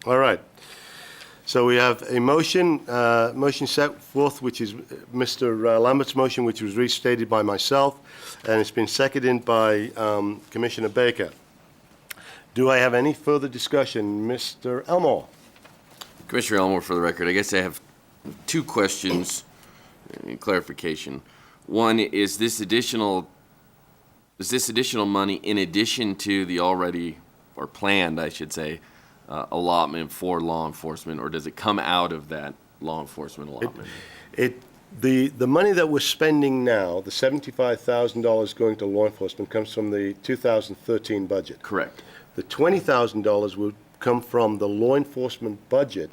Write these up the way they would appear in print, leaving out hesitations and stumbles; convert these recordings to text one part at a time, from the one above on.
All right. So we have a motion set forth, which is Mr. Lambert's motion, which was restated by myself, and it's been seconded by Commissioner Baker. Do I have any further discussion? Mr. Elmore. Commissioner Elmore, for the record, I guess I have two questions and clarification. One, is this additional money in addition to the already, or planned, I should say, allotment for law enforcement, or does it come out of that law enforcement allotment? The money that we're spending now, the $75,000 going to law enforcement, comes from the 2013 budget. Correct. The $20,000 will come from the law enforcement budget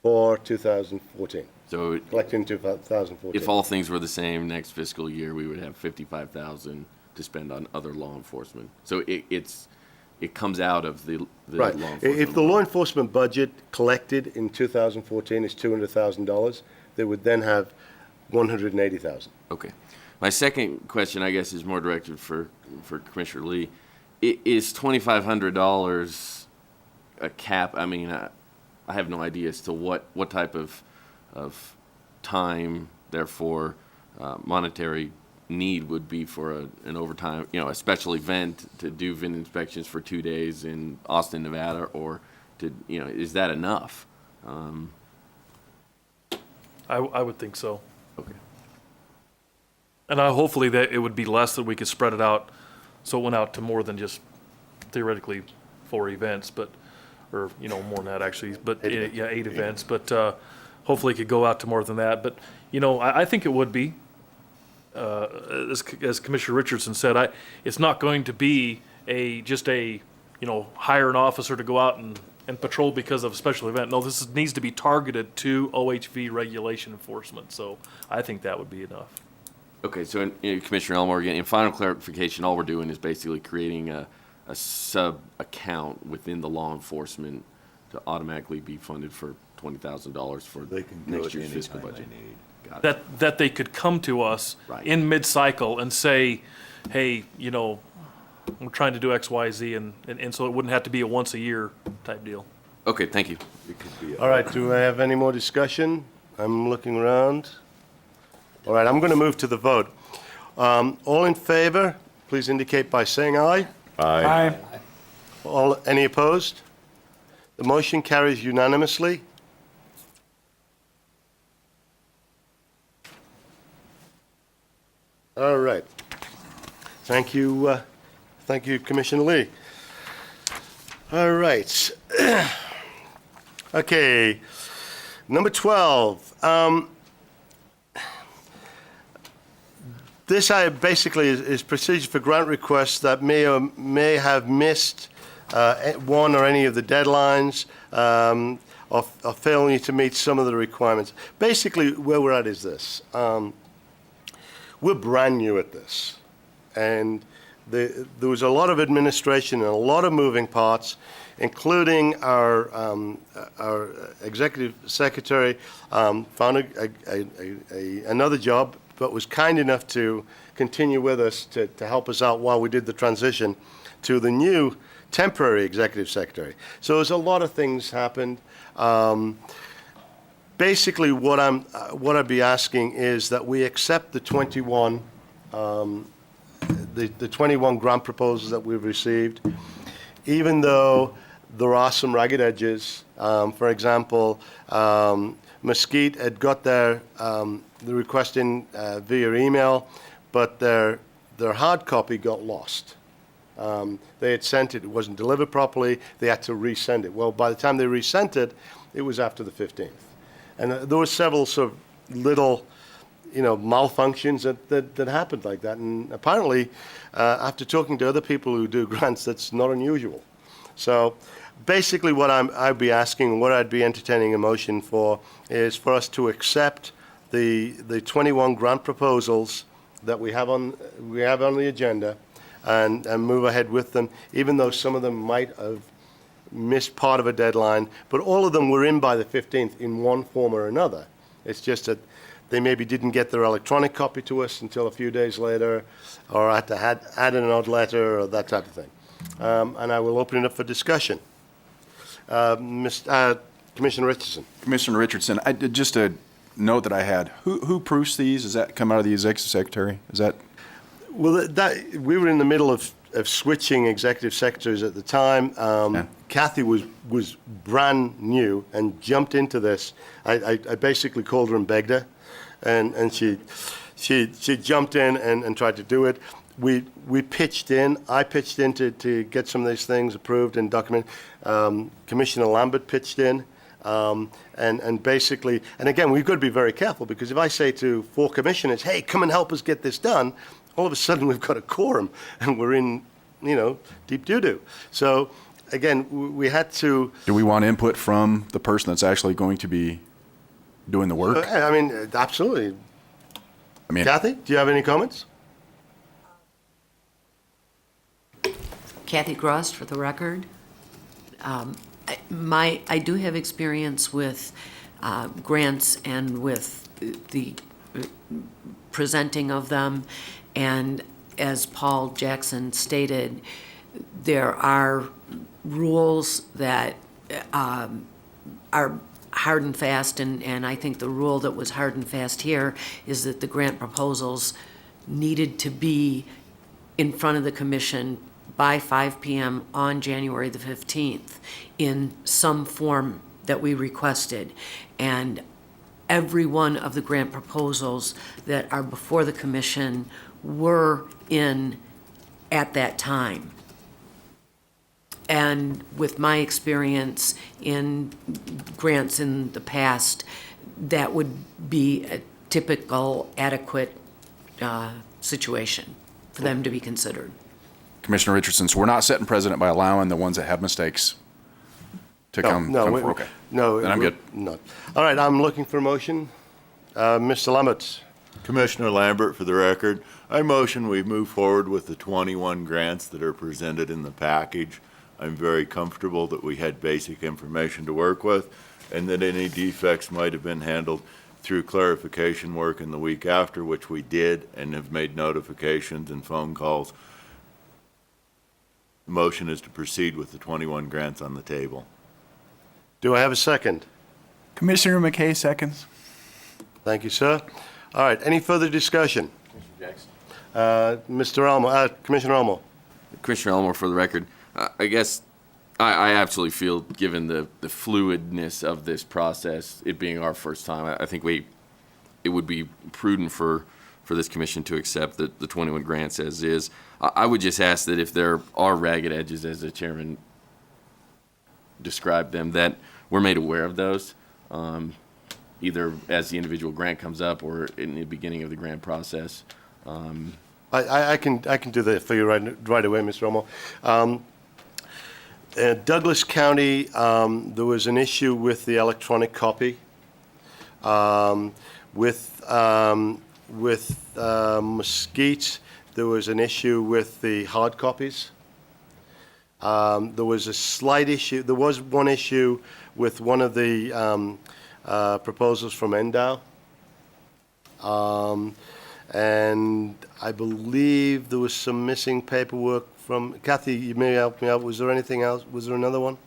for 2014. So Collecting 2014. if all things were the same next fiscal year, we would have $55,000 to spend on other law enforcement. So it comes out of the Right. law enforcement. If the law enforcement budget collected in 2014 is $200,000, they would then have $180,000. Okay. My second question, I guess, is more directed for Commissioner Lee. Is $2,500 a cap? I mean, I have no idea as to what type of time, therefore, monetary need would be for an overtime, a special event to do VIN inspections for 2 days in Austin, Nevada, or is that enough? I would think so. Okay. And hopefully that it would be less, that we could spread it out, so it went out to more than just theoretically 4 events, or more than that actually, but 8 events, but hopefully it could go out to more than that. But, I think it would be, as Commissioner Richardson said, it's not going to be just hire an officer to go out and patrol because of a special event. No, this needs to be targeted to OHV regulation enforcement, so I think that would be enough. Okay, so Commissioner Elmore, again, in final clarification, all we're doing is basically creating a sub-account within the law enforcement to automatically be funded for $20,000 for They can do next it year's fiscal anytime budget. they need. Got it. That they could come to us Right. in mid-cycle and say, hey, we're trying to do X, Y, Z, and so it wouldn't have to be a once-a-year type deal. Okay, thank you. It could be. All right, do I have any more discussion? I'm looking around. All right, I'm going to move to the vote. All in favor, please indicate by saying aye. Aye. Any opposed? The motion carries unanimously. All right. Thank you, Commissioner Lee. All right. Okay, number 12. This basically is procedure for grant requests that may have missed one or any of the deadlines, or failing to meet some of the requirements. Basically, where we're at is this. We're brand new at this, and there was a lot of administration and a lot of moving parts, including our executive secretary found another job, but was kind enough to continue with us to help us out while we did the transition to the new temporary executive secretary. So there's a lot of things happened. Basically, what I'd be asking is that we accept the 21 grant proposals that we've received, even though there are some ragged edges. For example, Mesquite had got the request in via email, but their hard copy got lost. They had sent it, it wasn't delivered properly, they had to resend it. Well, by the time they resent it, it was after the 15th. And there were several sort of little, malfunctions that happened like that. And apparently, after talking to other people who do grants, that's not unusual. So basically what I'd be asking, what I'd be entertaining a motion for, is for us to accept the 21 grant proposals that we have on the agenda and move ahead with them, even though some of them might have missed part of a deadline, but all of them were in by the 15th in one form or another. It's just that they maybe didn't get their electronic copy to us until a few days later, or had to add an odd letter or that type of thing. And I will open it up for discussion. Commissioner Richardson. Commissioner Richardson, just a note that I had. Who proofs these? Does that come out of the executive secretary? Is that? Well, we were in the middle of switching executive secretaries at the time. Kathy was brand new and jumped into this. I basically called her and begged her, and she jumped in and tried to do it. We pitched in. I pitched in to get some of these things approved and documented. Commissioner Lambert pitched in. And basically, and again, we've got to be very careful, because if I say to 4 commissioners, hey, come and help us get this done, all of a sudden we've got a quorum and we're in, deep doo-doo. So again, we had to. Do we want input from the person that's actually going to be doing the work? I mean, absolutely. I mean, Kathy, do you have any comments? Kathy Grost, for the record. I do have experience with grants and with the presenting of them, and as Paul Jackson stated, there are rules that are hard and fast, and I think the rule that was hard and fast here is that the grant proposals needed to be in front of the commission by 5 p.m. on January the 15th in some form that we requested. And every one of the grant proposals that are before the commission were in at that time. And with my experience in grants in the past, that would be a typical, adequate situation for them to be considered. Commissioner Richardson, so we're not setting precedent by allowing the ones that have mistakes to come forward? Okay. No. Then I'm good. No. All right, I'm looking for a motion. Mr. Lambert. Commissioner Lambert, for the record, I motion we move forward with the 21 grants that are presented in the package. I'm very comfortable that we had basic information to work with, and that any defects might have been handled through clarification work in the week after, which we did, and have made notifications and phone calls. The motion is to proceed with the 21 grants on the table. Do I have a second? Commissioner McKay seconds. Thank you, sir. All right, any further discussion? Mr. Elmore, Commissioner Elmore. Commissioner Elmore, for the record, I guess I absolutely feel, given the fluidness of this process, it being our first time, I think it would be prudent for this commission to accept the 21 grants as is. I would just ask that if there are ragged edges, as the chairman described them, that we're made aware of those, either as the individual grant comes up or in the beginning of the grant process. I can do that for you right away, Mr. Elmore. Douglas County, there was an issue with the electronic copy. With Mesquite, there was an issue with the hard copies. There was a slight issue. There was one issue with one of the proposals from Endow. And I believe there was some missing paperwork from, Kathy, you may help me out. Was there anything else? Was there another one?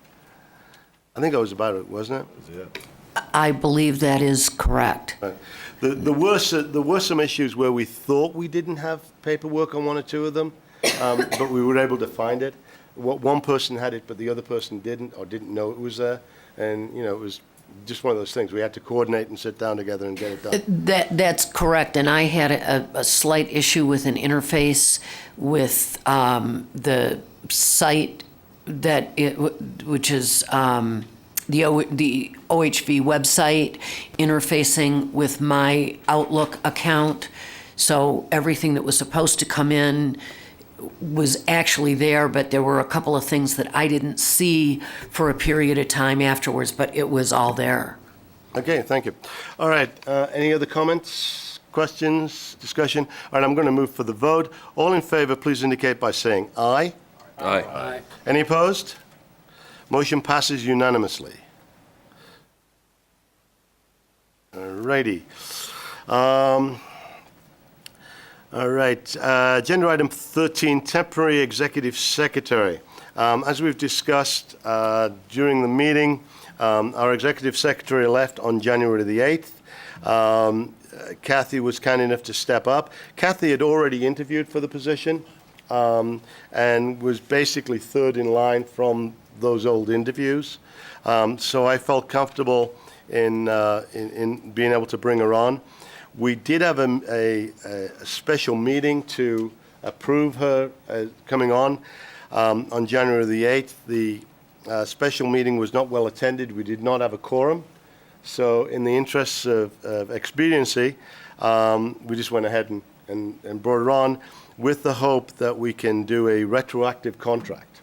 I think that was about it, wasn't it? I believe that is correct. Right. There were some issues where we thought we didn't have paperwork on one or two of them, but we were able to find it. One person had it, but the other person didn't, or didn't know it was there. And, it was just one of those things. We had to coordinate and sit down together and get it done. That's correct, and I had a slight issue with an interface with the site which is the OHV website interfacing with my Outlook account. So everything that was supposed to come in was actually there, but there were a couple of things that I didn't see for a period of time afterwards, but it was all there. Okay, thank you. All right, any other comments, questions, discussion? All right, I'm going to move for the vote. All in favor, please indicate by saying aye. Aye. Any opposed? Motion passes unanimously. All righty. All right, agenda item 13, temporary executive secretary. As we've discussed during the meeting, our executive secretary left on January the 8th. Kathy was kind enough to step up. Kathy had already interviewed for the position and was basically third in line from those old interviews. So I felt comfortable in being able to bring her on. We did have a special meeting to approve her coming on January the 8th. The special meeting was not well attended. We did not have a quorum. So in the interests of expediency, we just went ahead and brought her on with the hope that we can do a retroactive contract.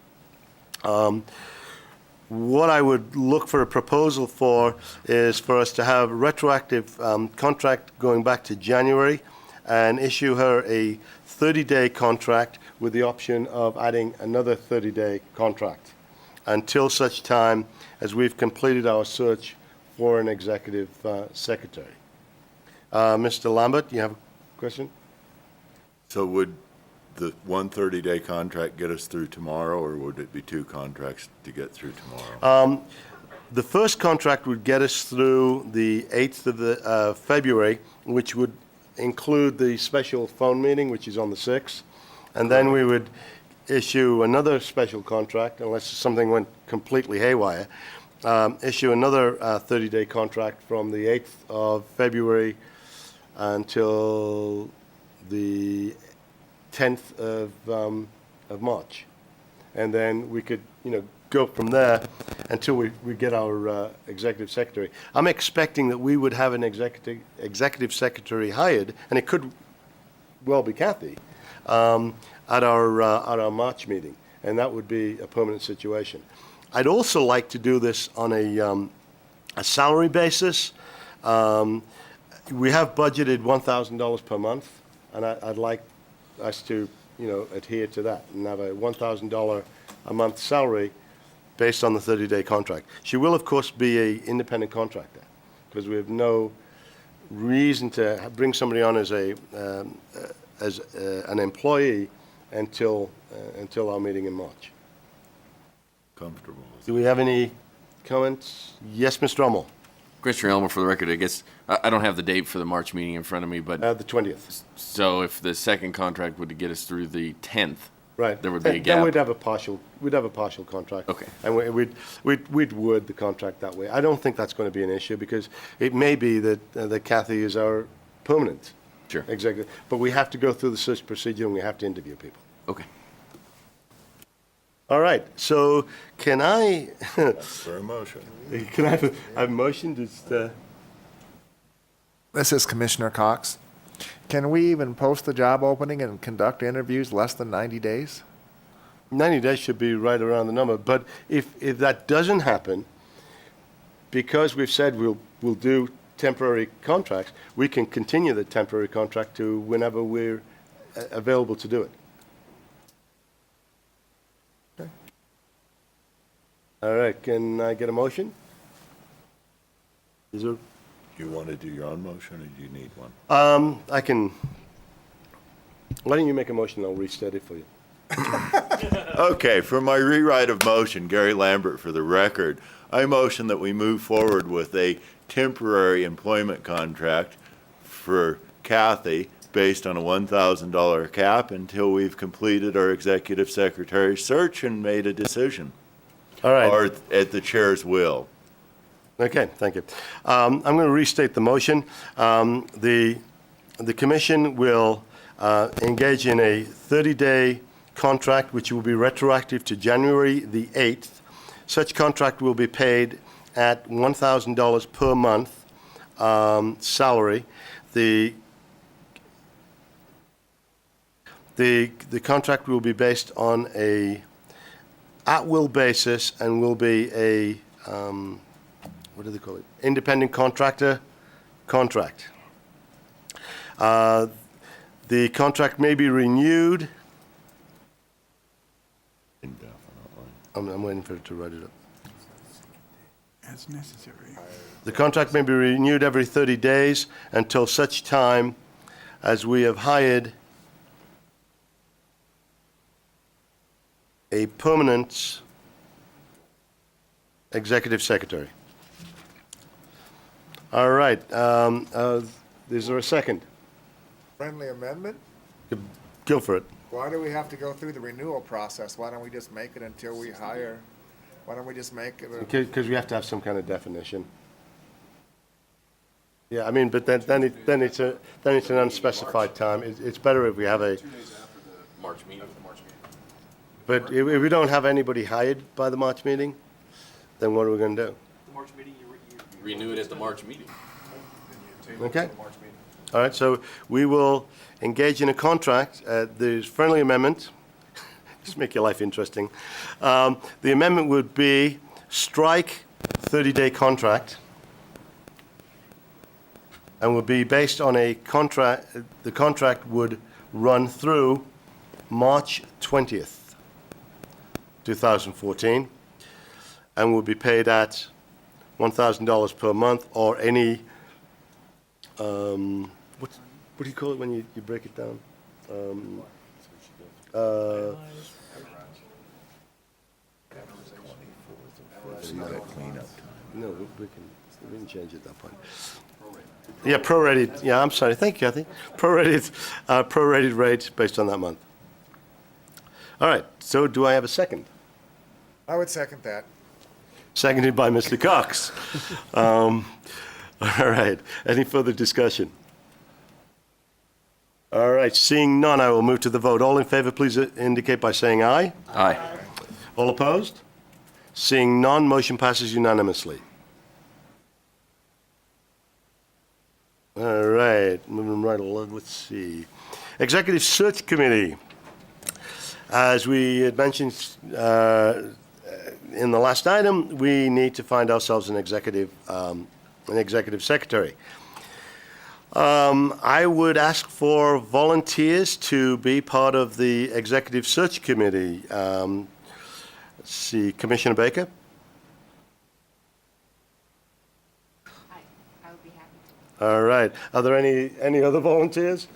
What I would look for a proposal for is for us to have a retroactive contract going back to January and issue her a 30-day contract with the option of adding another 30-day contract until such time as we've completed our search for an executive secretary. Mr. Lambert, you have a question? So would the 130-day contract get us through tomorrow, or would it be two contracts to get through tomorrow? The first contract would get us through the 8th of February, which would include the special phone meeting, which is on the 6th. And then we would issue another special contract, unless something went completely haywire, issue another 30-day contract from the 8th of February until the 10th of March. And then we could, go from there until we get our executive secretary. I'm expecting that we would have an executive secretary hired, and it could well be Kathy, at our March meeting, and that would be a permanent situation. I'd also like to do this on a salary basis. We have budgeted $1,000 per month, and I'd like us to, adhere to that and have a $1,000 a month salary based on the 30-day contract. She will, of course, be an independent contractor because we have no reason to bring somebody on as an employee until our meeting in March. Comfortable. Do we have any comments? Yes, Mr. Rummel. Commissioner Elmer, for the record, I guess, I don't have the date for the March meeting in front of me, but, The 20th. so if the second contract would get us through the 10th, Right. there would be a Then gap. we'd have a partial contract. Okay. And we'd word the contract that way. I don't think that's going to be an issue because it may be that Kathy is our permanent Sure. executive. But we have to go through the search procedure and we have to interview people. Okay. All right. So can I, For a motion. can I have a motion? Just, This is Commissioner Cox. Can we even post the job opening and conduct interviews less than 90 days? 90 days should be right around the number. But if that doesn't happen, because we've said we'll do temporary contracts, we can continue the temporary contract to whenever we're available to do it. Okay. All right, can I get a motion? Is there, You want to do your own motion, or do you need one? I can, why don't you make a motion, I'll restate it for you. Okay, for my rewrite of motion, Gary Lambert, for the record, I motion that we move forward with a temporary employment contract for Kathy based on a $1,000 cap until we've completed our executive secretary search and made a decision. All right. Or at the chair's will. Okay, thank you. I'm going to restate the motion. The commission will engage in a 30-day contract, which will be retroactive to January the 8th. Such contract will be paid at $1,000 per month salary. The contract will be based on a at-will basis and will be a what do they call it? Independent contractor contract. The contract may be renewed. Indefinitely. I'm waiting for it to write it up. As necessary. The contract may be renewed every 30 days until such time as we have hired a permanent executive secretary. All right, is there a second? Friendly amendment? Go for it. Why do we have to go through the renewal process? Why don't we just make it until we hire? Why don't we just make it? Because we have to have some kind of definition. Yeah, I mean, but then it's an unspecified time. It's better if we have a, March meeting. but if we don't have anybody hired by the March meeting, then what are we going to do? Renew it at the March meeting. Okay? All right, so we will engage in a contract. The friendly amendment, just make your life interesting. The amendment would be strike 30-day contract and would be based on a contract, the contract would run through March 20th, 2014, and would be paid at $1,000 per month or any, what do you call it when you break it down? No, we can change it at that point. Yeah, prorated, yeah, I'm sorry, thank you, Kathy. Prorated rate based on that month. All right, so do I have a second? I would second that. Seconded by Mr. Cox. All right, any further discussion? All right, seeing none, I will move to the vote. All in favor, please indicate by saying aye. Aye. All opposed? Seeing none, motion passes unanimously. All right, moving right along, let's see. Executive Search Committee. As we had mentioned in the last item, we need to find ourselves an executive secretary. I would ask for volunteers to be part of the Executive Search Committee. Let's see, Commissioner Baker? I would be happy to. All right. Are there any other volunteers?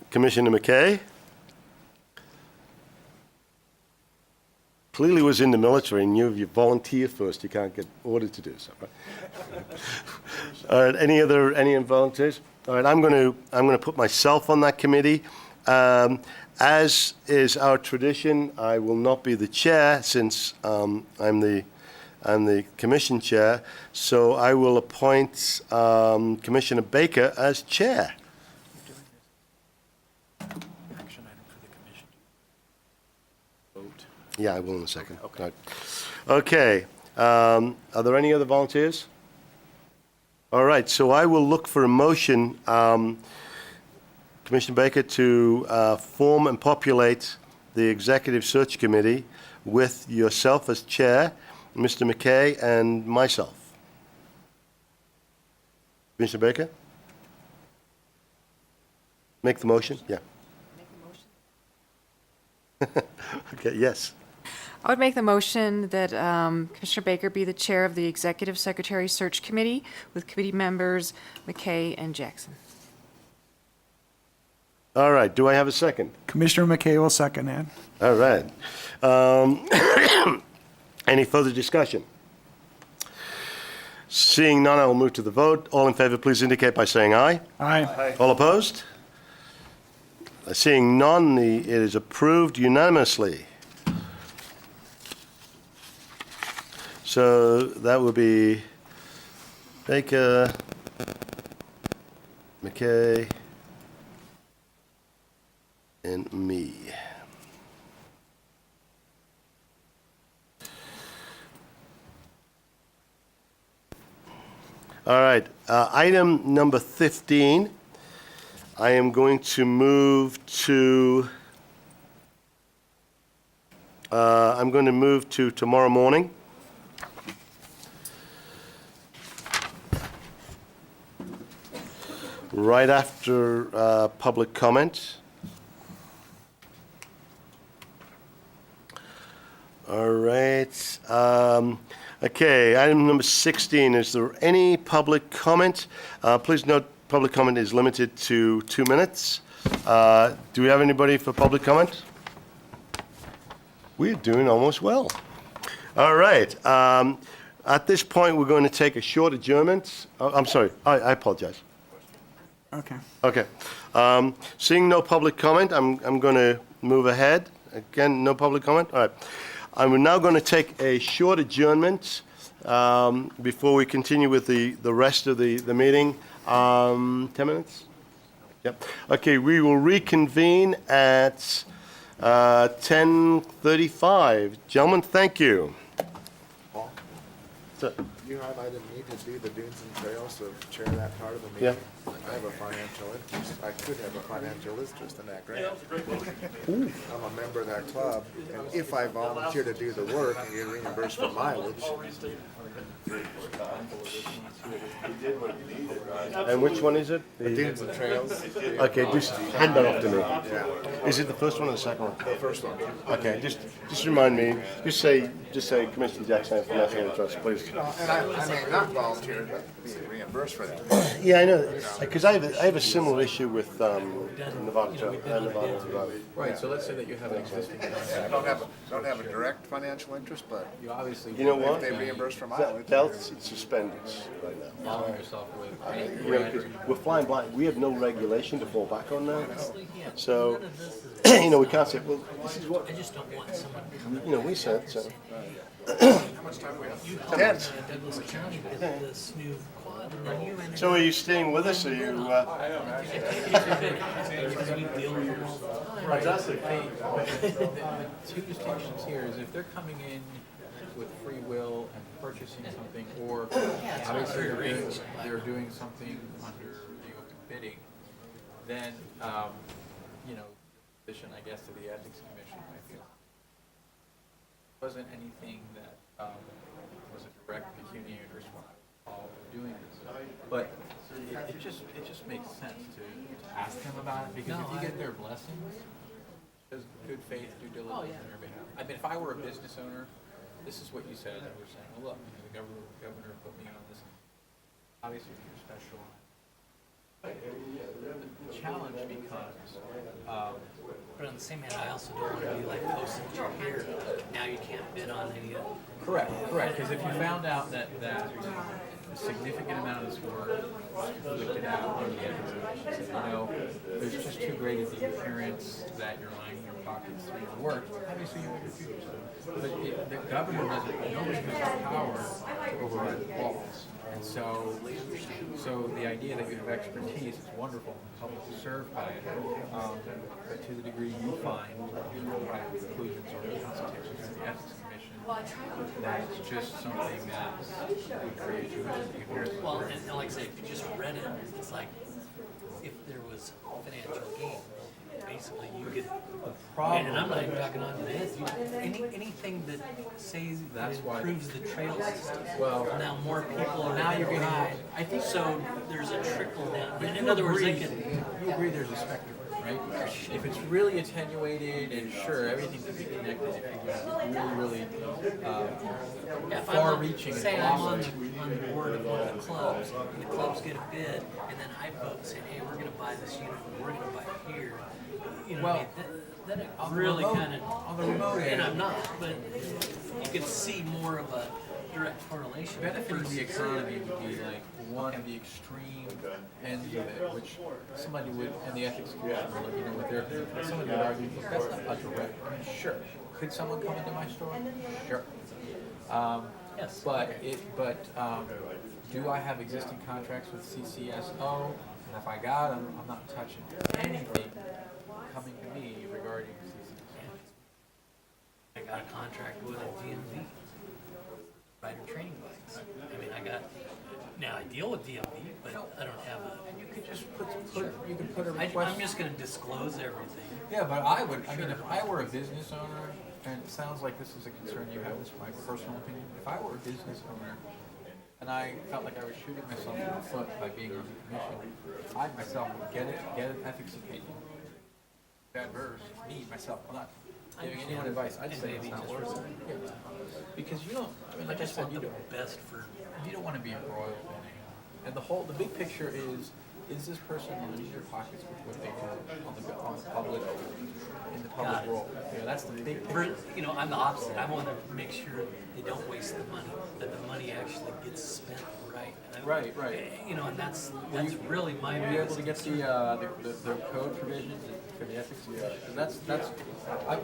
Commissioner McKay? Clearly was in the military and knew if you volunteer first, you can't get ordered to do so. Right? All right. Any volunteers? All right. I'm going to put myself on that committee. As is our tradition, I will not be the chair since I'm the commission chair. So I will appoint Commissioner Baker as chair. Yeah, I will in a second. Okay. Okay. Are there any other volunteers? All right. So I will look for a motion, Commissioner Baker, to form and populate the Executive Search Committee with yourself as chair, Mr. McKay, and myself. Commissioner Baker? Make the motion? Yeah. Make a motion? Okay, yes. I would make the motion that Commissioner Baker be the chair of the Executive Secretary Search Committee with committee members McKay and Jackson. All right, do I have a second? Commissioner McKay will second that. All right. Any further discussion? Seeing none, I will move to the vote. All in favor, please indicate by saying aye. Aye. All opposed? Seeing none, it is approved unanimously. So that would be Baker, McKay, and me. All right, item number 15, I am going to move to, tomorrow morning. Right after public comment. All right. Okay, item number 16, is there any public comment? Please note, public comment is limited to 2 minutes. Do we have anybody for public comment? We're doing almost well. All right. At this point, we're going to take a short adjournment. Oh, I'm sorry. I apologize. Okay. Okay. Seeing no public comment, I'm going to move ahead. Again, no public comment? All right. I'm now going to take a short adjournment before we continue with the rest of the meeting. 10 minutes? Yep. Okay, we will reconvene at 10:35. Gentlemen, thank you. Paul? So- You highlighted me to do the dunes and trails, to chair that part of the Yeah. meeting. I have a financial interest, I could have a financial interest in that grant. I'm a member of that club, and if I volunteer to do the work and get reimbursed for mileage, And which one is it? dunes and trails, Okay, just hand that off to me. yeah, Is it the first one or the second one? the first one. Okay, just remind me, just say Commissioner Jackson from National Trust, please. And I may not volunteer, but be reimbursed for that. Yeah, I know, because I have a similar issue with Nevada. Right, so let's say that you have an existing I contract. don't have a direct financial interest, but You obviously You know what? if they reimburse for mileage. That's suspended right now. follow yourself with. You know, 'cause we're flying blind, we have no regulation to fall back on now. So, you know, we can't say, well, this is what, I just don't want someone coming you know, we said, so. Douglas County with this new quad. Are you in So are you staying with us, or you, because we deal with them all the time? The two distinctions here is if they're coming in with free will and purchasing something, or obviously they're doing something under the open bidding, then, you know, position, I guess, to the Ethics Commission, I feel. Wasn't anything that was a direct pecuniary interest when I was doing this. But it just makes sense to ask them about it, because if you get their blessings, there's good faith due diligence on your behalf. I mean, if I were a business owner, this is what you said, and we're saying, well, look, you know, the governor put me on this. Obviously, if you're special. The challenge becomes, But on the same hand, I also don't want to be like posting that you're here. Now you can't bid on any of it. correct, because if you found out that a significant amount of this work was conflicted out on the ethics commission, said, you know, there's just too great of the appearance that you're lining your pockets through the work, obviously you would refuse. But the governor doesn't, nobody has the power to override the laws. And so the idea that you have expertise is wonderful, the public is served by it. But to the degree you find, private conclusions or consultations with the ethics commission, that it's just something that would create you. Well, and like I say, if you just read it, it's like if there was financial gain, basically you could. And I'm not even talking on this. Anything that says that That's why- improves the trail system. Well, Now more people are now going you're to getting- ride. I think- So there's a trickle down. In other words, they could. You agree there's a spectrum, right? If it's really attenuated, and sure, everything can be connected, if you have really If I'm far-reaching say I'm on philosophy. the board of one of the clubs, and the clubs get a bid, and then I vote and say, hey, we're gonna buy this unit, or we're gonna buy it here. You know, Well, I mean, then it on the really remote- kind of. on the remote And end. I'm not, but you could see more of a direct correlation. Benefiting the economy would be like one of the extreme ends of it, which somebody would, and the ethics commission would let you know what they're, somebody would argue, look, that's not a direct, I mean, sure. Could someone come into my store? Sure. Yes. But do I have existing contracts with CCSO? And if I got them, I'm not touching anything coming to me regarding CCSO. I got a contract with a DMV, rider training bikes. I mean, now I deal with DMV, but I don't have a. And you could just put you could put a I'm request. just gonna disclose everything. Yeah, but I would, I mean, if I were a business owner, and it sounds like this is a concern you have, this is my personal opinion, if I were a business owner, and I felt like I was shooting myself in the foot by being on the commission, I myself would get an ethics opinion. Adverse, me, myself, I'm not giving anyone advice, I'd say it's not worth it. Yeah. Because you don't, I mean, I like I just said, want you the don't, best for. you don't want to be embroiled in it. And the big picture is, is this person lining their pockets with what they do on the public, in the public role? You know, that's the big picture. You know, I'm the opposite. I want to make sure they don't waste the money, that the money actually gets spent right. Right, right. You know, and that's really my. Were you able to get the code provisions for the ethics? Yeah. 'Cause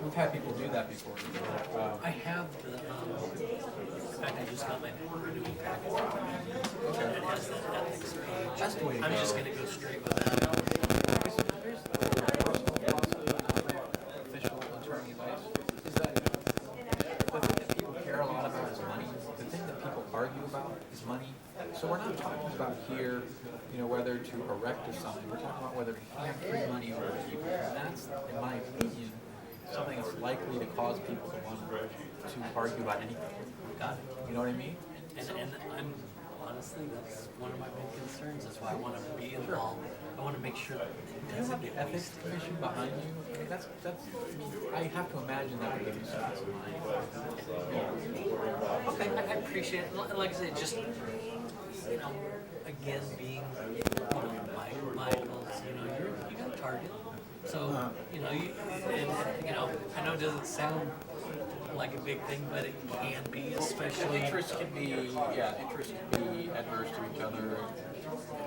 we've had people do that before. I have the, in fact, I just got my renewal package. And it has that ethics page. That's the way to I'm go. just gonna go straight with that. Official attorney advice is that the thing that people care a lot about is money. The thing that people argue about is money. So we're not talking about here, you know, whether to erect a sign. We're talking about whether to hand free money over to people. And that's, in my opinion, something that's likely to cause people to want to argue about anything. Got it. You know what I mean? And I'm, honestly, that's one of my big concerns. That's why I want to be involved. I want to make sure that it doesn't get Ethics wasted. commission behind you. I mean, that's. I mean, I have to imagine that would give you some peace of mind. Okay, I appreciate it. Like I said, just, you know, again, being, you know, Michael's, you know, you got a target. So, you know, and, you know, I know it doesn't sound like a big thing, but it can be, especially. Interests can be, interests can be adverse to each other,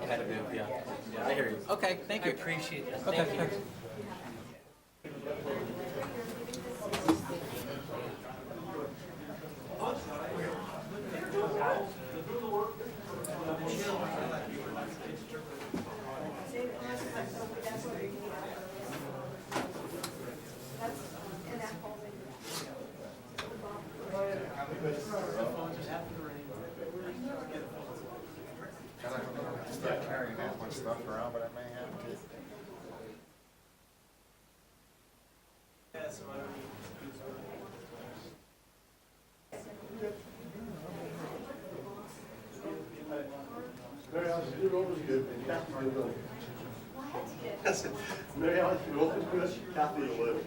competitive, yeah. Yeah, I hear you. Okay, thank I you. appreciate that. Okay, Thank you. thanks. Start carrying that much stuff around, but I may have to. Mary Ellen, you open to us, Kathy to live.